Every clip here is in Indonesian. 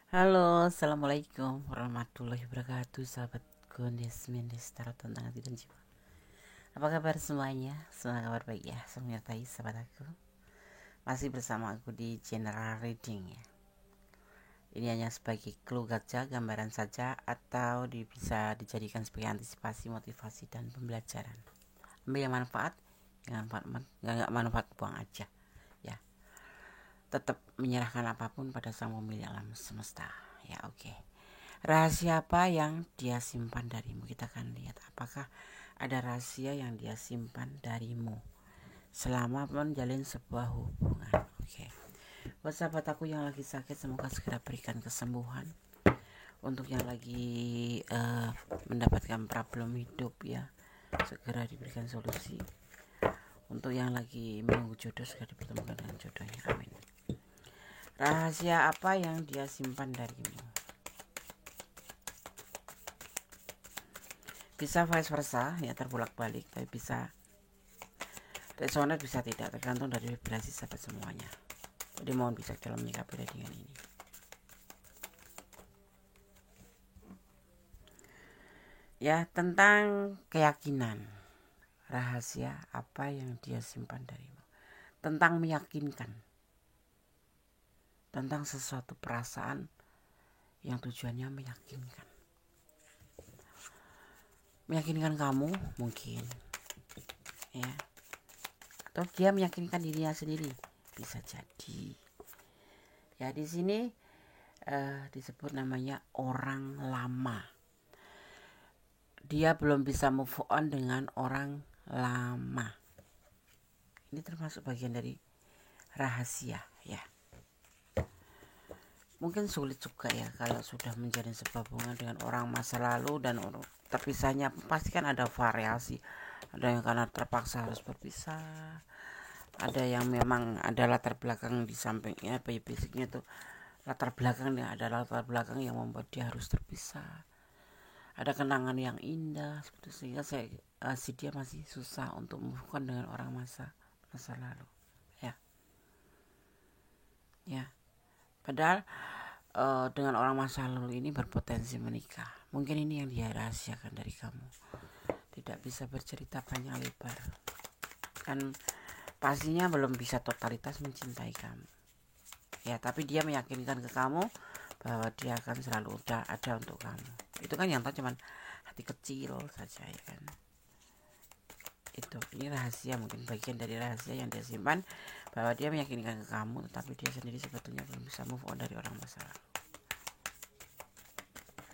Halo, assalamualaikum warahmatullahi wabarakatuh, sahabatku Desmin Destara tentang hati dan jiwa. Apa kabar semuanya? Semoga kabar baik ya, menyertai sahabat aku. Masih bersama aku di general reading ya. Ini hanya sebagai clue saja, gambaran saja, atau bisa dijadikan sebagai antisipasi, motivasi dan pembelajaran. Ambil yang manfaat, yang nggak manfaat buang aja ya. Tetap menyerahkan apapun pada sang pemilik alam semesta ya. Oke. Rahasia apa yang dia simpan darimu? Kita akan lihat apakah ada rahasia yang dia simpan darimu selama menjalin sebuah hubungan. Oke. Buat sahabat aku yang lagi sakit, semoga segera berikan kesembuhan. Untuk yang lagi mendapatkan problem hidup ya, segera diberikan solusi. Untuk yang lagi menunggu jodoh, segera dipertemukan dengan jodohnya. Amin. Rahasia apa yang dia simpan darimu? Bisa vice versa ya, terbolak-balik, tapi bisa resonan bisa tidak, tergantung dari vibrasi sahabat semuanya. Jadi mohon bijak dalam menyikapi readingan ini ya. Tentang keyakinan, rahasia apa yang dia simpan darimu, tentang meyakinkan, tentang sesuatu perasaan yang tujuannya meyakinkan kamu mungkin ya, atau dia meyakinkan dirinya sendiri, bisa jadi ya. Di sini disebut namanya orang lama. Dia belum bisa move on dengan orang lama. Ini termasuk bagian dari rahasia ya. Mungkin sulit juga ya kalau sudah menjalin sebuah hubungan dengan orang masa lalu, dan terpisahnya pasti kan ada variasi. Ada yang karena terpaksa harus berpisah, ada yang memang ada latar belakang di sampingnya, basicnya tuh latar belakangnya, ada latar belakang yang membuat dia harus terpisah. Ada kenangan yang indah seperti, sehingga si dia masih susah untuk move on dengan orang masa lalu ya. Ya, padahal dengan orang masa lalu ini berpotensi menikah. Mungkin ini yang dia rahasiakan dari kamu, tidak bisa bercerita panjang lebar, kan pastinya belum bisa totalitas mencintai kamu ya, tapi dia meyakinkan ke kamu bahwa dia akan selalu ada untuk kamu. Itu kan yang tahu cuman hati kecil saja ya kan. Ini rahasia, mungkin bagian dari rahasia yang dia simpan, bahwa dia meyakinkan ke kamu, tetapi dia sendiri sebetulnya belum bisa move on dari orang masa lalu.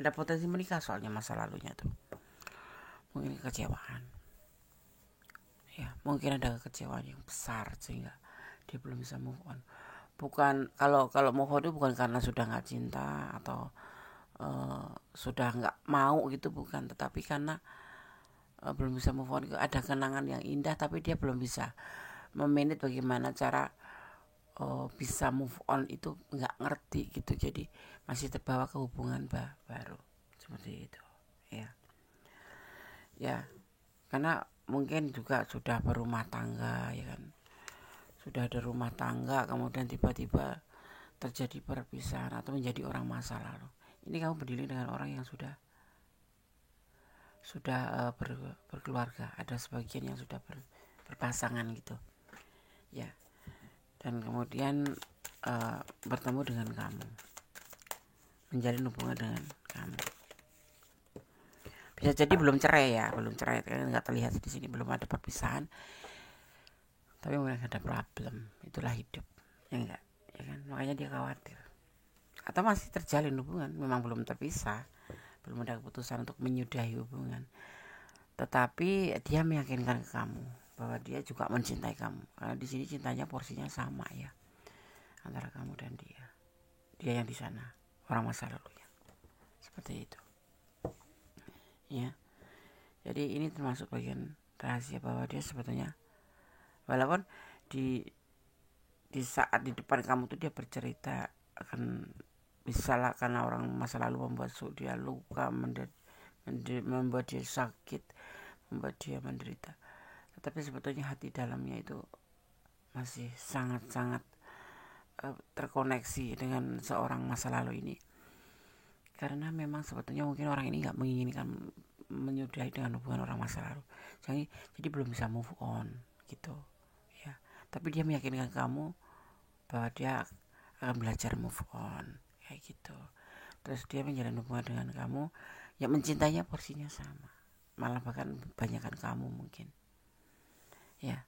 Ada potensi menikah soalnya masa lalunya tuh. Mungkin kekecewaan ya, mungkin ada kekecewaan yang besar sehingga dia belum bisa move on. Bukan, kalau move on itu bukan karena sudah nggak cinta atau sudah nggak mau gitu, bukan, tetapi karena belum bisa move on. Ada kenangan yang indah tapi dia belum bisa memanage bagaimana cara bisa move on, itu nggak ngerti gitu. Jadi masih terbawa ke hubungan baru seperti itu ya. Ya, karena mungkin juga sudah berumah tangga ya kan, sudah ada rumah tangga, kemudian tiba-tiba terjadi perpisahan atau menjadi orang masa lalu. Ini kamu berdiri dengan orang yang sudah berkeluarga, ada sebagian yang sudah berpasangan gitu ya, dan kemudian bertemu dengan kamu, menjalin hubungan dengan kamu. Bisa jadi belum cerai ya, belum cerai kan nggak terlihat di sini, belum ada perpisahan, tapi mungkin ada problem. Itulah hidup ya enggak ya kan, makanya dia khawatir. Atau masih terjalin hubungan, memang belum terpisah, belum ada keputusan untuk menyudahi hubungan, tetapi dia meyakinkan ke kamu bahwa dia juga mencintai kamu, karena di sini cintanya porsinya sama ya antara kamu dan dia yang di sana orang masa lalu ya, seperti itu ya. Jadi ini termasuk bagian rahasia bahwa dia sebetulnya, walaupun di saat di depan kamu tuh dia bercerita akan, misalnya karena orang masa lalu membuat dia luka, membuat dia sakit, membuat dia menderita, tetapi sebetulnya hati dalamnya itu masih sangat-sangat terkoneksi dengan seorang masa lalu ini. Karena memang sebetulnya mungkin orang ini nggak menginginkan menyudahi dengan hubungan orang masa lalu, jadi belum bisa move on gitu ya. Tapi dia meyakinkan kamu bahwa dia akan belajar move on kayak gitu. Terus dia menjalin hubungan dengan kamu yang mencintainya porsinya sama, malah bahkan banyakkan kamu mungkin ya.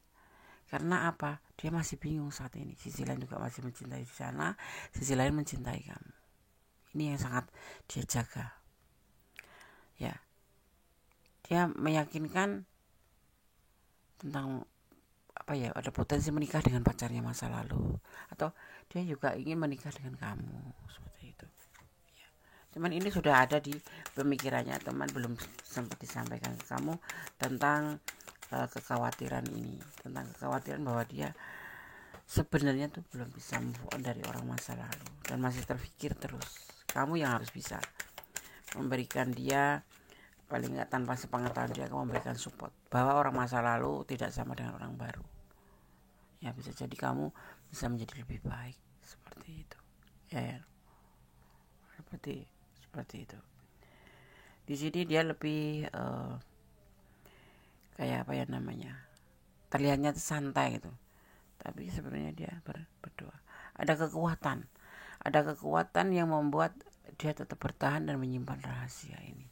Karena apa? Dia masih bingung saat ini. Sisi lain juga masih mencintai di sana, sisi lain mencintai kamu. Ini yang sangat dia jaga ya. Dia meyakinkan tentang apa ya, ada potensi menikah dengan pacarnya masa lalu, atau dia juga ingin menikah dengan kamu seperti itu ya. Cuman ini sudah ada di pemikirannya, teman belum sempat disampaikan ke kamu tentang kekhawatiran ini, tentang kekhawatiran bahwa dia sebenarnya tuh belum bisa move on dari orang masa lalu dan masih terpikir terus. Kamu yang harus bisa memberikan dia, paling nggak tanpa sepengetahuan dia, kamu memberikan support bahwa orang masa lalu tidak sama dengan orang baru ya. Bisa jadi kamu bisa menjadi lebih baik seperti itu ya. Seperti itu. Di sini dia lebih kayak apa ya namanya, terlihatnya santai gitu, tapi sebenarnya dia berdoa. Ada kekuatan yang membuat dia tetap bertahan dan menyimpan rahasia ini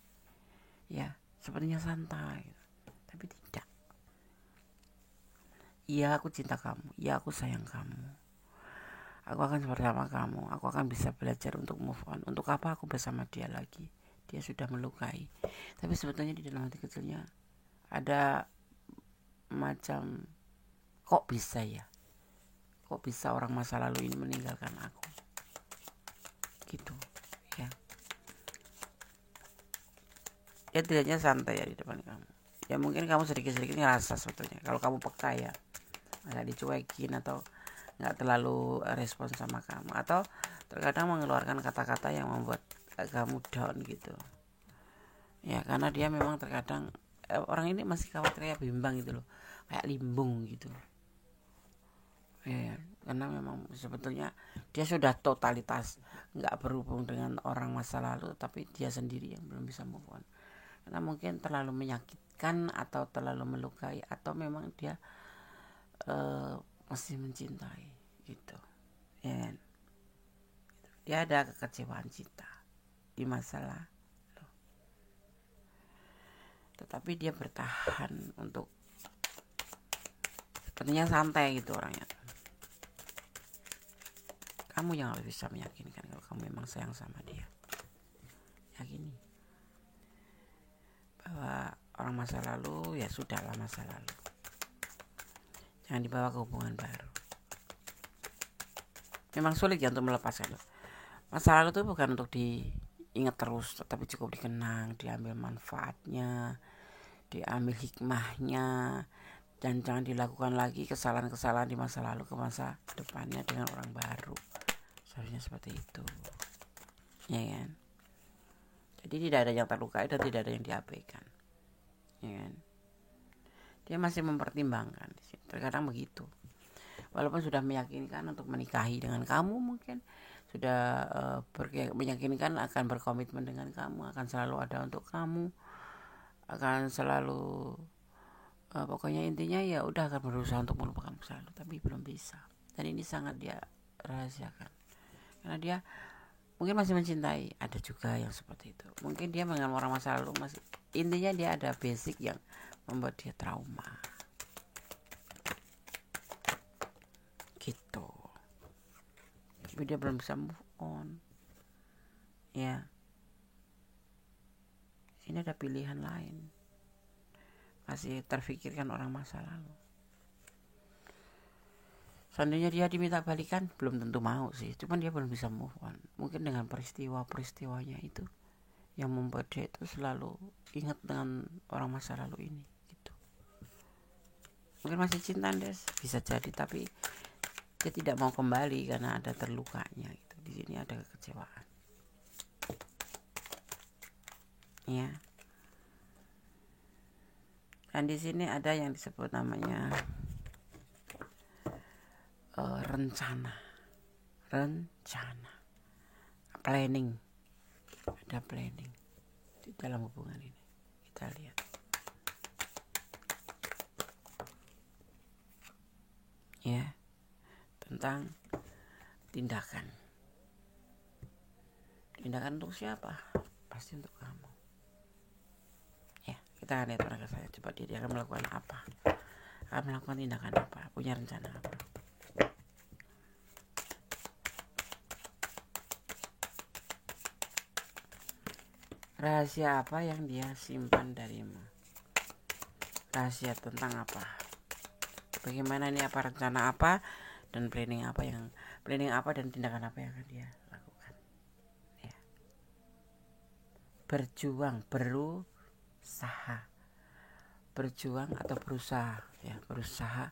ya. Sepertinya santai gitu, tapi tidak. Iya, aku cinta kamu, iya aku sayang kamu, aku akan bersama kamu, aku akan bisa belajar untuk move on. Untuk apa aku bersama dia lagi? Dia sudah melukai. Tapi sebetulnya di dalam hati kecilnya ada macam, kok bisa ya, kok bisa orang masa lalu ini meninggalkan aku gitu ya. Dia tidaknya santai ya di depan kamu ya. Mungkin kamu sedikit-sedikit ngerasa sebetulnya kalau kamu peka ya, nggak dicuekin atau nggak terlalu respon sama kamu, atau terkadang mengeluarkan kata-kata yang membuat kamu down gitu ya. Karena dia memang terkadang orang ini masih khawatir ya, bimbang gitu loh, kayak limbung gitu ya. Karena memang sebetulnya dia sudah totalitas nggak berhubung dengan orang masa lalu, tapi dia sendiri yang belum bisa move on karena mungkin terlalu menyakitkan atau terlalu melukai, atau memang dia masih mencintai gitu ya. Dia ada kekecewaan cinta di masa lalu, tetapi dia bertahan untuk, sepertinya santai gitu orangnya. Kamu yang harus bisa meyakinkan kalau kamu memang sayang sama dia. Yakini bahwa orang masa lalu ya sudahlah masa lalu, jangan dibawa ke hubungan baru. Memang sulit ya untuk melepaskan. Masa lalu itu bukan untuk diingat terus, tetapi cukup dikenang, diambil manfaatnya, diambil hikmahnya, dan jangan dilakukan lagi kesalahan-kesalahan di masa lalu ke masa depannya dengan orang baru. Seharusnya seperti itu ya kan. Jadi tidak ada yang terlukai dan tidak ada yang diabaikan ya kan. Dia masih mempertimbangkan, terkadang begitu. Walaupun sudah meyakinkan untuk menikahi dengan kamu, mungkin sudah meyakinkan akan berkomitmen dengan kamu, akan selalu ada untuk kamu, akan selalu pokoknya intinya ya udah akan berusaha untuk melupakan masa lalu, tapi belum bisa. Dan ini sangat dia rahasiakan karena dia mungkin masih mencintai. Ada juga yang seperti itu, mungkin dia dengan orang masa lalu masih, intinya dia ada basic yang membuat dia trauma gitu. Tapi dia belum bisa move on ya. Ini ada pilihan lain, masih terfikirkan orang masa lalu. Seandainya dia diminta balikan, belum tentu mau sih, cuman dia belum bisa move on. Mungkin dengan peristiwanya itu yang membuat dia itu selalu ingat dengan orang masa lalu ini gitu. Mungkin masih cinta Des, bisa jadi, tapi dia tidak mau kembali karena ada terlukanya gitu. Di sini ada kekecewaan ya. Dan di sini ada yang disebut namanya rencana, planning ada planning di dalam hubungan ini. Kita lihat ya, tentang tindakan untuk siapa? Pasti untuk kamu ya. Kita akan lihat pada saya, coba dia akan melakukan apa, akan melakukan tindakan apa, punya rencana apa. Rahasia apa yang dia simpan darimu? Rahasia tentang apa? Bagaimana ini, apa rencana apa dan planning apa dan tindakan apa yang akan dia lakukan ya. Berjuang atau berusaha ya, berusaha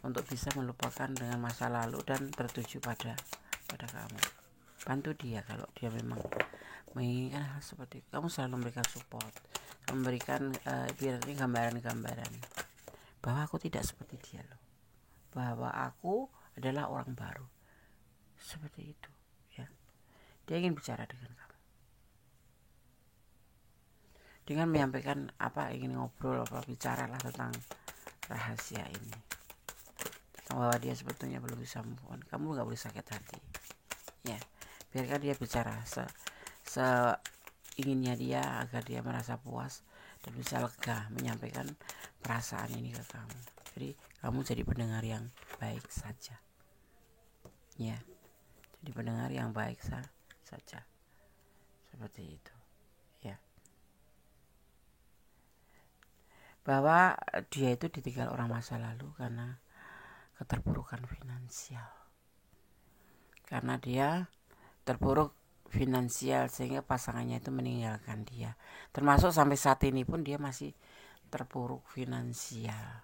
untuk bisa melupakan dengan masa lalu dan tertuju pada kamu. Bantu dia kalau dia memang menginginkan hal seperti itu. Kamu selalu memberikan support, memberikan gambaran bahwa aku tidak seperti dia loh, bahwa aku adalah orang baru, seperti itu ya. Dia ingin bicara dengan kamu, dengan menyampaikan apa, ingin ngobrol apa, bicaralah tentang rahasia ini, bahwa dia sebetulnya belum bisa move on. Kamu nggak boleh sakit hati ya, biarkan dia bicara seinginnya dia, agar dia merasa puas dan bisa lega menyampaikan perasaan ini ke kamu. Jadi kamu jadi pendengar yang baik saja ya, jadi pendengar yang baik saja, seperti itu ya. Bahwa dia itu ditinggal orang masa lalu karena keterpurukan finansial, karena dia terpuruk finansial sehingga pasangannya itu meninggalkan dia. Termasuk sampai saat ini pun dia masih terpuruk finansial.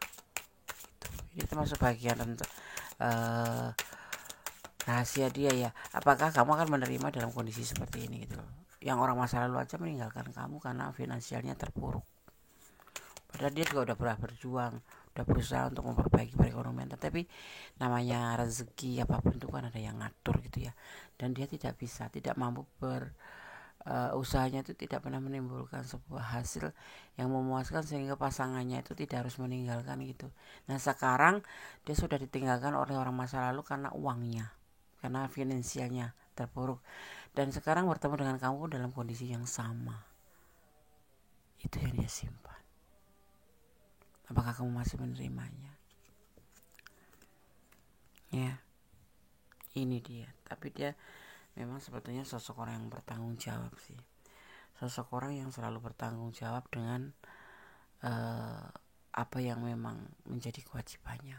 Ini termasuk bagian rahasia dia ya. Apakah kamu akan menerima dalam kondisi seperti ini gitu loh, yang orang masa lalu aja meninggalkan kamu karena finansialnya terpuruk, padahal dia juga udah berjuang, udah berusaha untuk memperbaiki perekonomian, tetapi namanya rezeki apapun itu kan ada yang ngatur gitu ya, dan dia tidak mampu usahanya itu tidak pernah menimbulkan sebuah hasil yang memuaskan sehingga pasangannya itu tidak harus meninggalkan gitu. Nah sekarang dia sudah ditinggalkan oleh orang masa lalu karena uangnya, karena finansialnya terpuruk, dan sekarang bertemu dengan kamu dalam kondisi yang sama. Itu yang dia simpan. Apakah kamu masih menerimanya? Ya, ini dia. Tapi dia memang sebetulnya sosok orang yang bertanggung jawab sih. Sosok orang yang selalu bertanggung jawab dengan apa yang memang menjadi kewajibannya.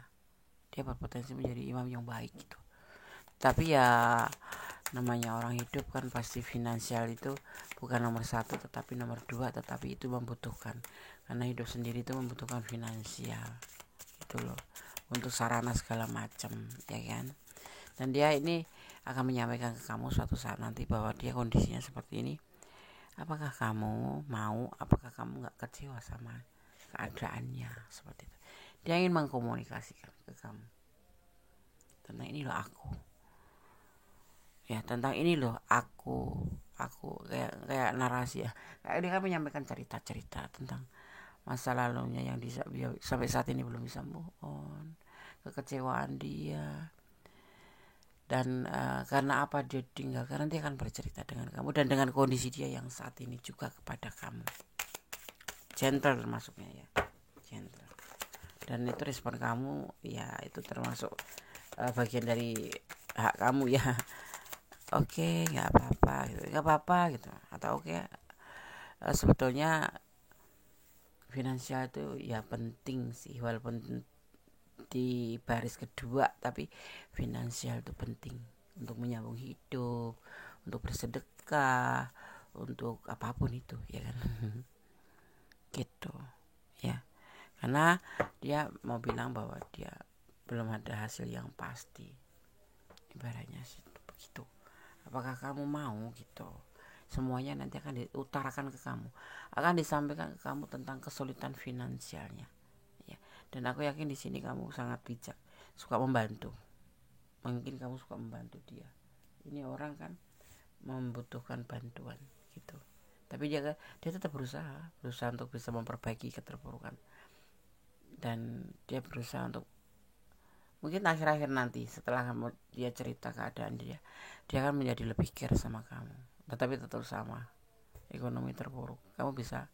Dia berpotensi menjadi imam yang baik gitu. Tapi ya namanya orang hidup kan pasti finansial itu bukan nomor 1 tetapi nomor 2, tetapi itu membutuhkan, karena hidup sendiri itu membutuhkan finansial itu loh, untuk sarana segala macam ya kan. Dan dia ini akan menyampaikan ke kamu suatu saat nanti bahwa dia kondisinya seperti ini. Apakah kamu mau, apakah kamu nggak kecewa sama keadaannya seperti itu. Dia ingin mengkomunikasikan ke kamu tentang ini loh aku ya, tentang ini loh aku kayak narasi ya, kayak dia kan menyampaikan cerita tentang masa lalunya yang sampai saat ini belum bisa move on, kekecewaan dia, dan karena apa dia tinggal, karena dia akan bercerita dengan kamu dan dengan kondisi dia yang saat ini juga kepada kamu. Gentle termasuknya ya, gentle, dan itu respon kamu ya, itu termasuk bagian dari hak kamu ya. Oke, nggak apa-apa gitu, atau oke, sebetulnya finansial itu ya penting sih, walaupun di baris kedua, tapi finansial itu penting untuk menyambung hidup, untuk bersedekah, untuk apapun itu ya kan. Gitu ya, karena dia mau bilang bahwa dia belum ada hasil yang pasti, ibaratnya sih begitu. Apakah kamu mau gitu? Semuanya nanti akan diutarakan ke kamu, akan disampaikan ke kamu tentang kesulitan finansialnya ya. Dan aku yakin di sini kamu sangat bijak, suka membantu. Mungkin kamu suka membantu dia. Ini orang kan membutuhkan bantuan gitu. Tapi dia tetap berusaha untuk bisa memperbaiki keterpurukan, dan dia berusaha untuk mungkin akhir-akhir nanti setelah dia cerita keadaan dia akan menjadi lebih care sama kamu. Tetapi tetap sama, ekonomi terpuruk, kamu bisa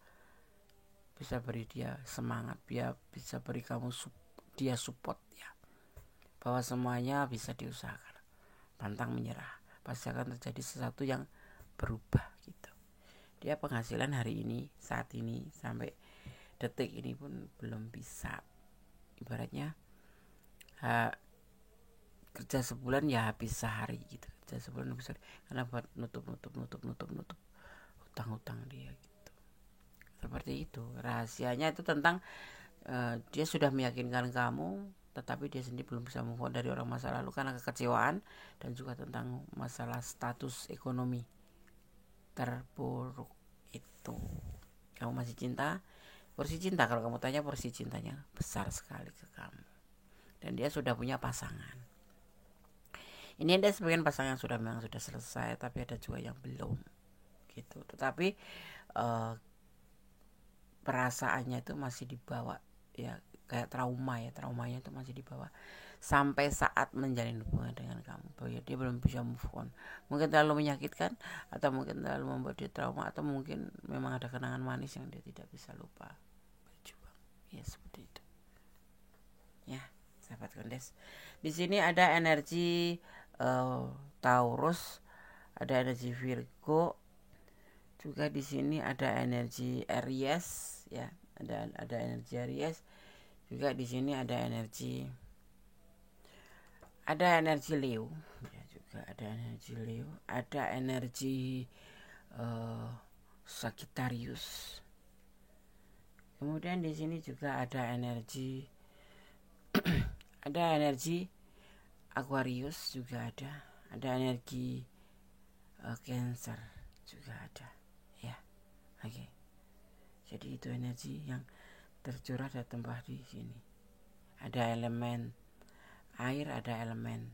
beri dia semangat, dia bisa beri kamu dia support ya, bahwa semuanya bisa diusahakan, pantang menyerah, pasti akan terjadi sesuatu yang berubah gitu. Dia penghasilan hari ini, saat ini sampai detik ini pun belum bisa, ibaratnya kerja sebulan ya habis sehari gitu, kerja sebulan habis sehari, karena buat nutup hutang-hutang dia gitu. Seperti itu rahasianya, itu tentang dia sudah meyakinkan kamu, tetapi dia sendiri belum bisa move on dari orang masa lalu karena kekecewaan, dan juga tentang masalah status ekonomi terpuruk itu. Kamu masih cinta? Porsi cinta, kalau kamu tanya, porsi cintanya besar sekali ke kamu, dan dia sudah punya pasangan. Ini ada sebagian pasangan yang memang sudah selesai, tapi ada juga yang belum gitu. Tetapi perasaannya itu masih dibawa ya, kayak traumanya itu masih dibawa sampai saat menjalin hubungan dengan kamu, bahwa dia belum bisa move on. Mungkin terlalu menyakitkan, atau mungkin terlalu membuat dia trauma, atau mungkin memang ada kenangan manis yang dia tidak bisa lupa. Berjuang ya, seperti itu ya sahabat Kondes. Di sini ada energi Taurus, ada energi Virgo, juga di sini ada energi Aries ya, ada energi Aries, juga di sini ada energi Leo ya, juga ada energi Leo, ada energi Sagittarius. Kemudian di sini juga ada energi Aquarius, juga ada energi Cancer juga ada ya. Oke. Jadi itu energi yang tercurah dan tempah di sini. Ada elemen air, ada elemen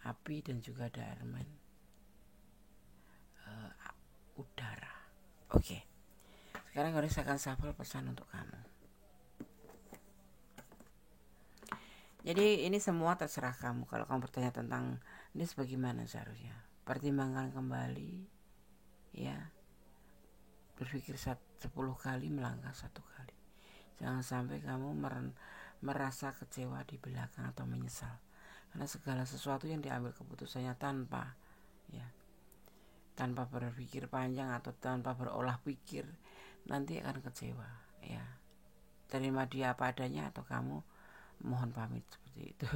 api, dan juga ada elemen udara. Oke. Sekarang saya akan shuffle pesan untuk kamu. Jadi ini semua terserah kamu. Kalau kamu bertanya tentang ini sebagaimana seharusnya, pertimbangkan kembali ya. Berpikir 10 kali, melangkah 1 kali. Jangan sampai kamu merasa kecewa di belakang atau menyesal, karena segala sesuatu yang diambil keputusannya tanpa berpikir panjang atau tanpa berolah pikir, nanti akan kecewa ya. Terima dia apa adanya, atau kamu mohon pamit, seperti itu.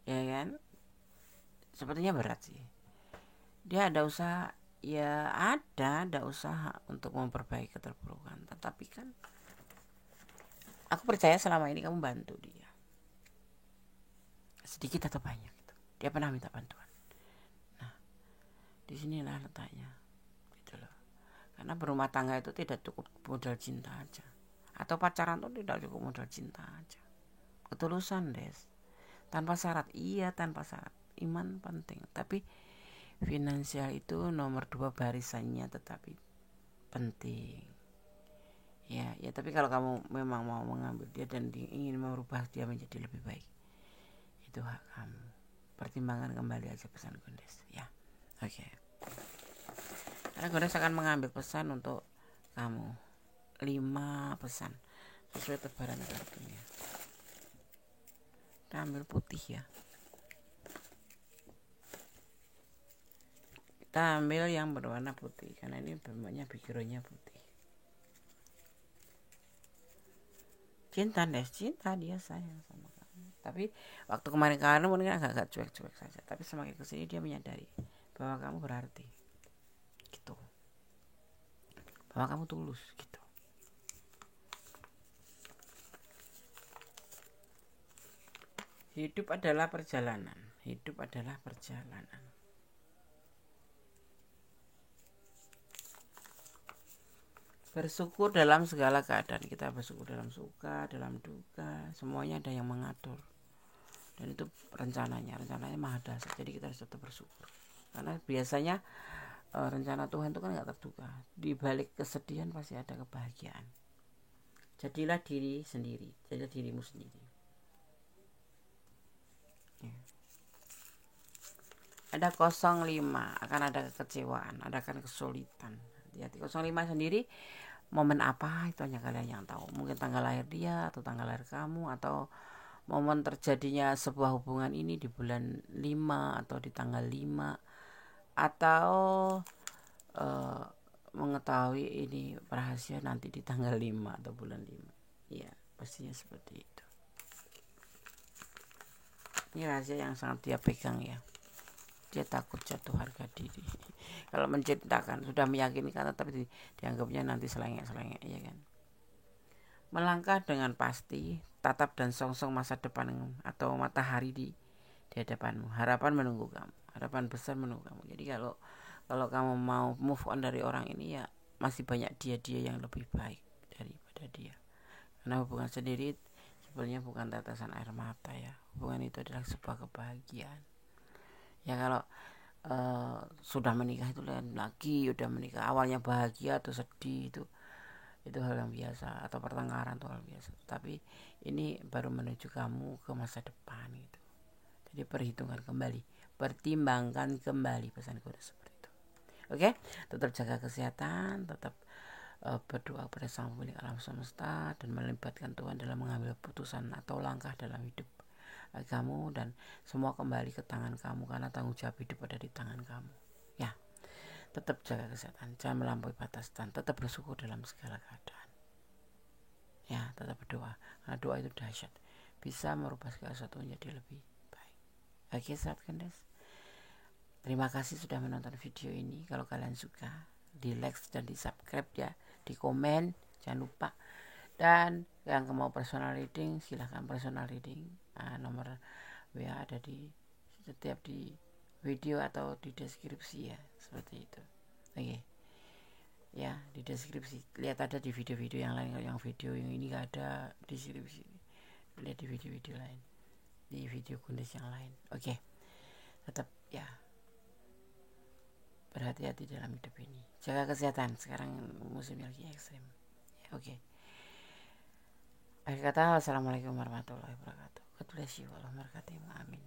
Ya kan, sepertinya berat sih. Dia ada usaha ya, ada usaha untuk memperbaiki keterpurukan, tetapi kan aku percaya selama ini kamu bantu dia sedikit atau banyak gitu. Dia pernah minta bantuan. Nah, disinilah letaknya gitu loh. Karena berumah tangga itu tidak cukup modal cinta aja, atau pacaran itu tidak cukup modal cinta aja. Ketulusan tanpa syarat, tanpa syarat. Iman penting, tapi finansial itu nomor 2 barisannya, tetapi penting ya. Tapi kalau kamu memang mau mengambil dia dan ingin merubah dia menjadi lebih baik, itu hak kamu. Pertimbangkan kembali aja pesan Gondes ya. Oke. Karena Gondes akan mengambil pesan untuk kamu 5 pesan sesuai tebaran kartunya. Kita ambil putih ya. Kita ambil yang berwarna putih, karena ini bentuknya backgroundnya putih. Cinta dia sayang sama kamu. Tapi waktu kemarin mungkin agak cuek-cuek saja, tapi semakin kesini dia menyadari bahwa kamu berarti gitu, bahwa kamu tulus gitu. Hidup adalah perjalanan. Bersyukur dalam segala keadaan. Kita bersyukur dalam suka, dalam duka, semuanya ada yang mengatur. Dan itu rencananya maha dahsyat. Jadi kita harus tetap bersyukur. Karena biasanya rencana Tuhan itu kan nggak terduga. Di balik kesedihan pasti ada kebahagiaan. Jadilah diri sendiri, jadilah dirimu sendiri. Ya. Ada 05, akan ada kekecewaan, ada akan kesulitan. Hati-hati. 05 sendiri, momen apa itu hanya kalian yang tahu. Mungkin tanggal lahir dia atau tanggal lahir kamu, atau momen terjadinya sebuah hubungan ini di bulan 5 atau di tanggal 5, atau mengetahui ini rahasia nanti di tanggal 5 atau bulan 5. Ya, pastinya seperti itu. Ini rahasia yang sangat dia pegang ya. Dia takut jatuh harga diri. Kalau menceritakan sudah meyakinkan, tapi dianggapnya nanti selengek-selengek, ya kan. Melangkah dengan pasti, tatap dan songsong masa depan atau matahari di hadapanmu. Harapan menunggu kamu, harapan besar menunggu kamu. Jadi kalau kamu mau move on dari orang ini, ya masih banyak dia yang lebih baik daripada dia. Karena hubungan sendiri sebenarnya bukan tetesan air mata ya. Hubungan itu adalah sebuah kebahagiaan. Ya kalau sudah menikah itu lain lagi. Udah menikah awalnya bahagia atau sedih, itu hal yang biasa, atau pertengkaran itu hal biasa. Tapi ini baru menuju kamu ke masa depan gitu. Jadi perhitungkan kembali, pertimbangkan kembali, pesanku seperti itu. Oke, tetap jaga kesehatan, tetap berdoa pada Sang Pemilik alam semesta, dan melibatkan Tuhan dalam mengambil putusan atau langkah dalam hidup kamu, dan semua kembali ke tangan kamu, karena tanggung jawab hidup ada di tangan kamu. Ya, tetap jaga kesehatan, jangan melampaui batas, dan tetap bersyukur dalam segala keadaan. Ya, tetap berdoa, karena doa itu dahsyat, bisa merubah segala sesuatu menjadi lebih baik. Oke, sahabat Gendes, terima kasih sudah menonton video ini. Kalau kalian suka, di like dan di subscribe ya, di komen jangan lupa. Dan yang mau personal reading, silahkan personal reading. Nomor WA ada di setiap di video atau di deskripsi ya, seperti itu. Oke, ya di deskripsi, lihat ada di video-video yang lain. Yang video yang ini gak ada di deskripsi, lihat di video-video lain, di video Gendes yang lain. Oke, tetap ya berhati-hati dalam hidup ini, jaga kesehatan, sekarang musim lagi ekstrim ya. Oke, akhir kata, wassalamualaikum warahmatullahi wabarakatuh. God bless you, Allah berkati, amin.